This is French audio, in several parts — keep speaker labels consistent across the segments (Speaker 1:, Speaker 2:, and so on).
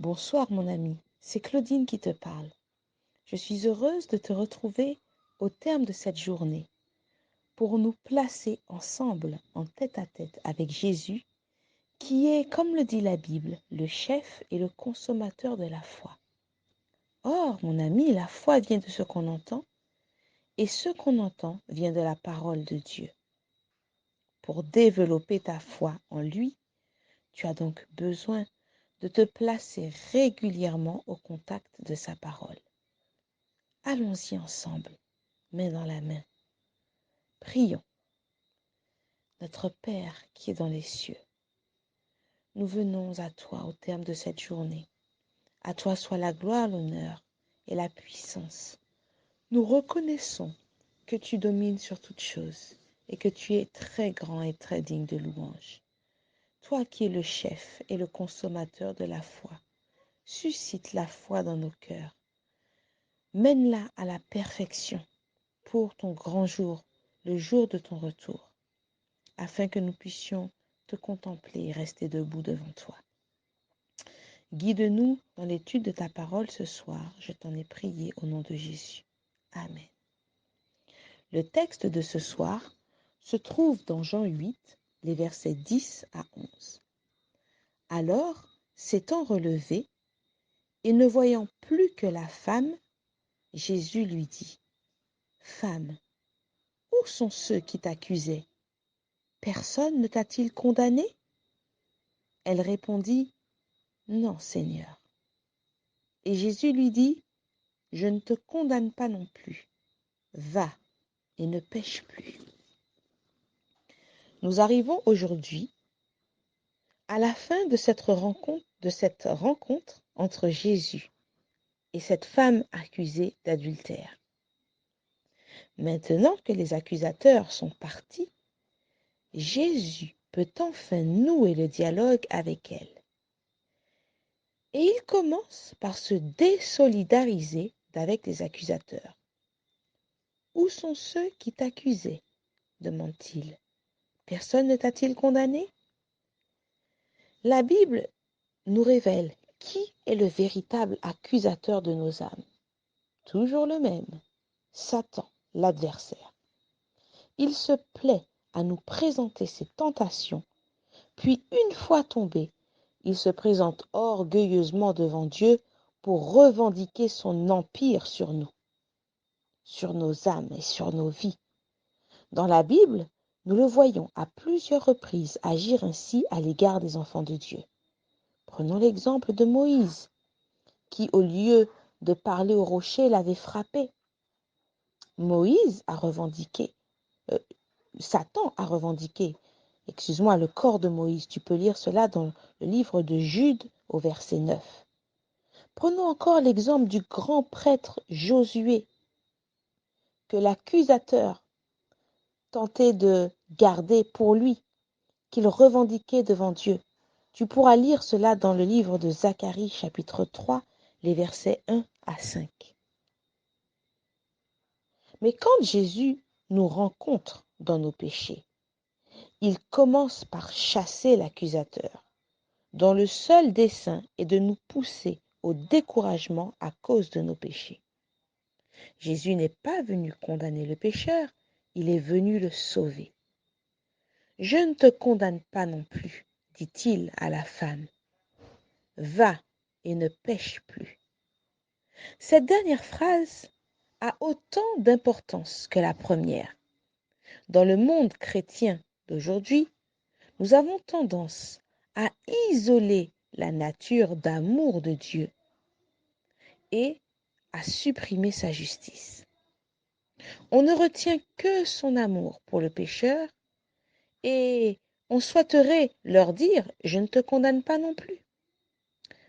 Speaker 1: Bonsoir mon ami, c'est Claudine qui te parle. Je suis heureuse de te retrouver au terme de cette journée pour nous placer ensemble en tête-à-tête avec Jésus qui est, comme le dit la Bible, le chef et le consommateur de la foi. Or, mon ami, la foi vient de ce qu'on entend et ce qu'on entend vient de la parole de Dieu. Pour développer ta foi en lui, tu as donc besoin de te placer régulièrement au contact de sa parole. Allons-y ensemble, main dans la main. Prions. Notre Père qui est dans les cieux, nous venons à toi au terme de cette journée. À toi soit la gloire, l'honneur et la puissance. Nous reconnaissons que tu domines sur toutes choses et que tu es très grand et très digne de louange. Toi qui es le chef et le consommateur de la foi, suscite la foi dans nos cœurs. Mène-la à la perfection pour ton grand jour, le jour de ton retour, afin que nous puissions te contempler et rester debout devant toi. Guide-nous dans l'étude de ta parole ce soir, je t'en ai prié au nom de Jésus. Amen. Le texte de ce soir se trouve dans Jean 8, les versets 10 à 11. Alors, s'étant relevé, et ne voyant plus que la femme, Jésus lui dit, « Femme, où sont ceux qui t'accusaient? Personne ne t'a-t-il condamné ?» Elle répondit, « Non, Seigneur. » Et Jésus lui dit, « Je ne te condamne pas non plus. Va et ne pêche plus. » Nous arrivons aujourd'hui à la fin de cette rencontre entre Jésus et cette femme accusée d'adultère. Maintenant que les accusateurs sont partis, Jésus peut enfin nouer le dialogue avec elle. Et il commence par se désolidariser d'avec les accusateurs. « Où sont ceux qui t'accusaient ?» demande-t-il. « Personne ne t'a-t-il condamné ?» La Bible nous révèle qui est le véritable accusateur de nos âmes. Toujours le même, Satan, l'adversaire. Il se plaît à nous présenter ses tentations, puis une fois tombé, il se présente orgueilleusement devant Dieu pour revendiquer son empire sur nous, sur nos âmes et sur nos vies. Dans la Bible, nous le voyons à plusieurs reprises agir ainsi à l'égard des enfants de Dieu. Prenons l'exemple de Moïse, qui au lieu de parler au rocher l'avait frappé. Satan a revendiqué, le corps de Moïse. Tu peux lire cela dans le livre de Jude au verset 9. Prenons encore l'exemple du grand prêtre Josué, que l'accusateur tentait de garder pour lui, qu'il revendiquait devant Dieu. Tu pourras lire cela dans le livre de Zacharie, chapitre 3, les versets 1 à 5. Mais quand Jésus nous rencontre dans nos péchés, il commence par chasser l'accusateur, dont le seul dessein est de nous pousser au découragement à cause de nos péchés. Jésus n'est pas venu condamner le pécheur, il est venu le sauver. « Je ne te condamne pas non plus, dit-il à la femme. Va et ne pêche plus. » Cette dernière phrase a autant d'importance que la première. Dans le monde chrétien d'aujourd'hui, nous avons tendance à isoler la nature d'amour de Dieu et à supprimer sa justice. On ne retient que son amour pour le pécheur et on souhaiterait leur dire « je ne te condamne pas non plus ».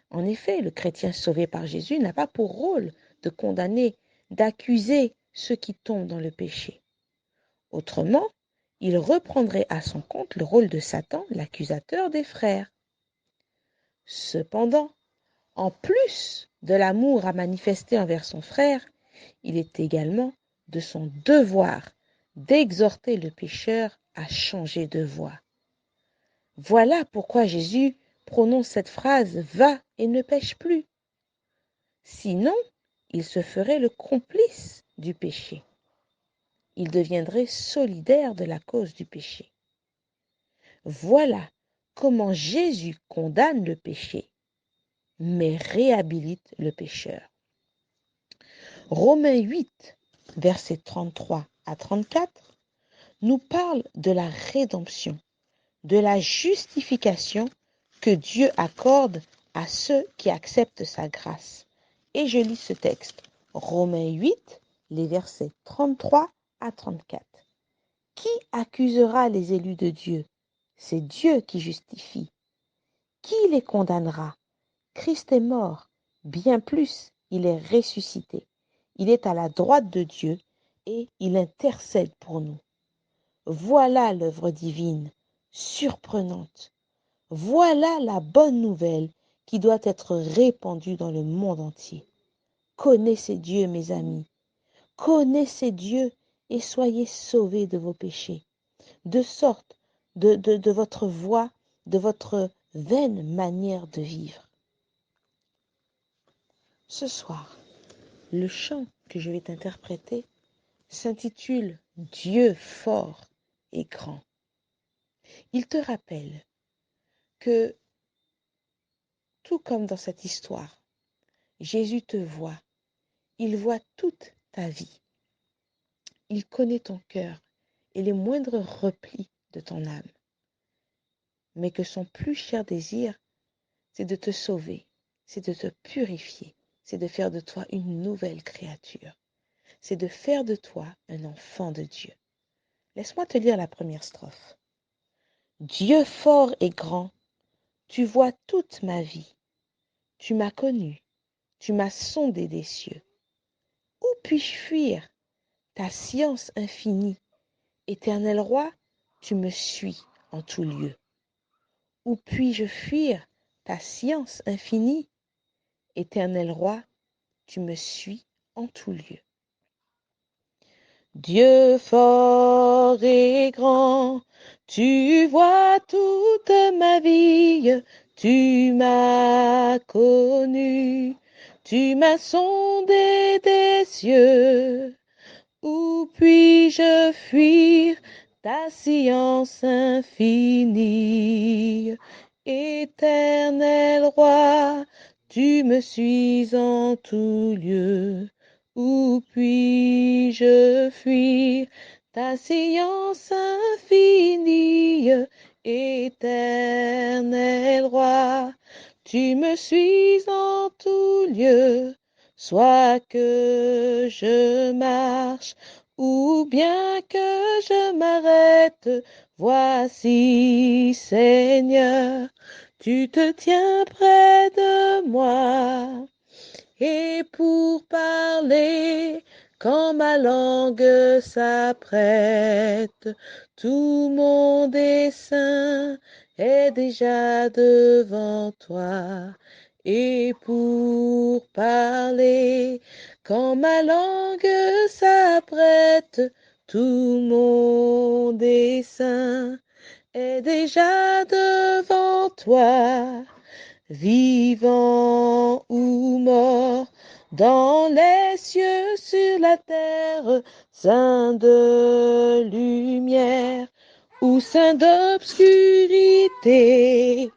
Speaker 1: En effet, le chrétien sauvé par Jésus n'a pas pour rôle de condamner, d'accuser ceux qui tombent dans le péché. Autrement, il reprendrait à son compte le rôle de Satan, l'accusateur des frères. Cependant, en plus de l'amour à manifester envers son frère, il est également de son devoir d'exhorter le pécheur à changer de voie. Voilà pourquoi Jésus prononce cette phrase « va et ne pêche plus ». Sinon, il se ferait le complice du péché. Il deviendrait solidaire de la cause du péché. Voilà comment Jésus condamne le péché, mais réhabilite le pécheur. Romains 8, versets 33 à 34, nous parle de la rédemption, de la justification que Dieu accorde à ceux qui acceptent sa grâce. Et je lis ce texte, Romains 8, les versets 33 à 34. Qui accusera les élus de Dieu? C'est Dieu qui justifie. Qui les condamnera? Christ est mort, bien plus, il est ressuscité. Il est à la droite de Dieu et il intercède pour nous. Voilà l'œuvre divine, surprenante. Voilà la bonne nouvelle qui doit être répandue dans le monde entier. Connaissez Dieu, mes amis. Connaissez Dieu et soyez sauvés de vos péchés, de sorte de votre voie, de votre vaine manière de vivre. Ce soir, le chant que je vais t'interpréter s'intitule « Dieu fort et grand ». Il te rappelle que, tout comme dans cette histoire, Jésus te voit, il voit toute ta vie. Il connaît ton cœur et les moindres replis de ton âme. Mais que son plus cher désir, c'est de te sauver, c'est de te purifier, c'est de faire de toi une nouvelle créature. C'est de faire de toi un enfant de Dieu. Laisse-moi te lire la première strophe. Dieu fort et grand, tu vois toute ma vie. Tu m'as connu, tu m'as sondé des cieux. Où puis-je fuir ta science infinie? Éternel roi, tu me suis en tout lieu. Où puis-je fuir ta science infinie? Éternel roi, tu me suis en tout lieu. Dieu fort et grand, tu vois toute ma vie, tu m'as connu, tu m'as sondé des cieux. Où puis-je fuir ta science infinie? Éternel roi, tu me suis en tout lieu. Où puis-je fuir ta science infinie? Éternel roi, tu me suis en tout lieu. Soit que je marche ou bien que je m'arrête, voici, Seigneur, tu te tiens près de moi. Et pour parler, quand ma langue s'apprête, tout mon dessein est déjà devant toi. Et pour parler, quand ma langue s'apprête, tout mon dessein est déjà devant toi. Vivant ou mort, dans les cieux, sur la terre, saint de lumière ou saint d'obscurité,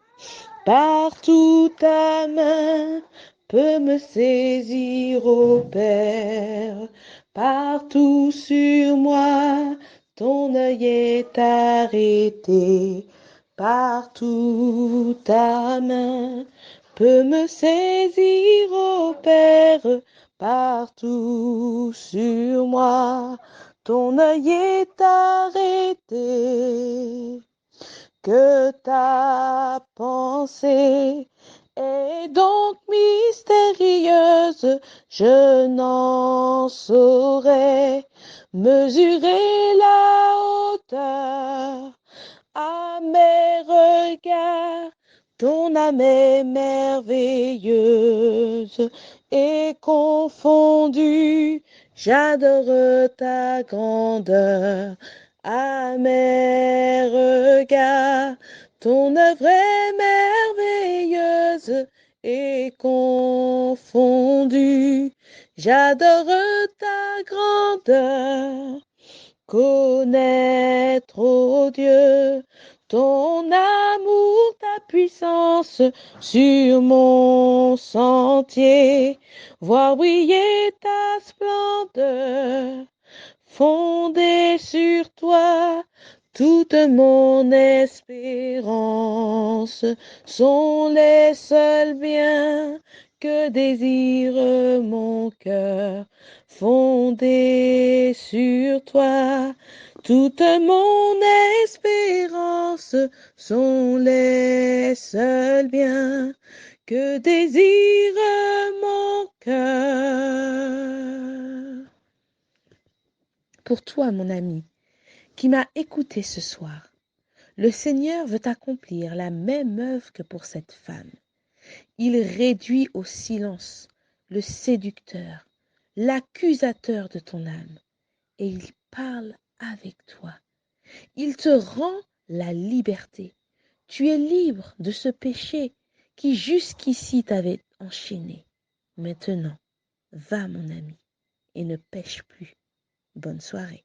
Speaker 1: partout ta main peut me saisir, ô Père. Partout sur moi, ton œil est arrêté. Partout ta main peut me saisir, ô Père. Partout sur moi, ton œil est arrêté. Que ta pensée est donc mystérieuse, je n'en saurais mesurer la hauteur. À mes regards, ton âme est merveilleuse et confondue, j'adore ta grandeur. À mes regards, Ton œuvre est merveilleuse et confondue. J'adore ta grandeur. Connaître, ô Dieu, ton amour, ta puissance sur mon sentier. Voir briller ta splendeur, fondée sur toi. Toute mon espérance sont les seuls biens que désire mon cœur, fondé sur toi. Toute mon espérance sont les seuls biens que désire mon cœur. Pour toi, mon ami, qui m'a écouté ce soir, le Seigneur veut accomplir la même œuvre que pour cette femme. Il réduit au silence le séducteur, l'accusateur de ton âme, et il parle avec toi. Il te rend la liberté. Tu es libre de ce péché qui jusqu'ici t'avait enchaîné. Maintenant, va mon ami, et ne pêche plus. Bonne soirée.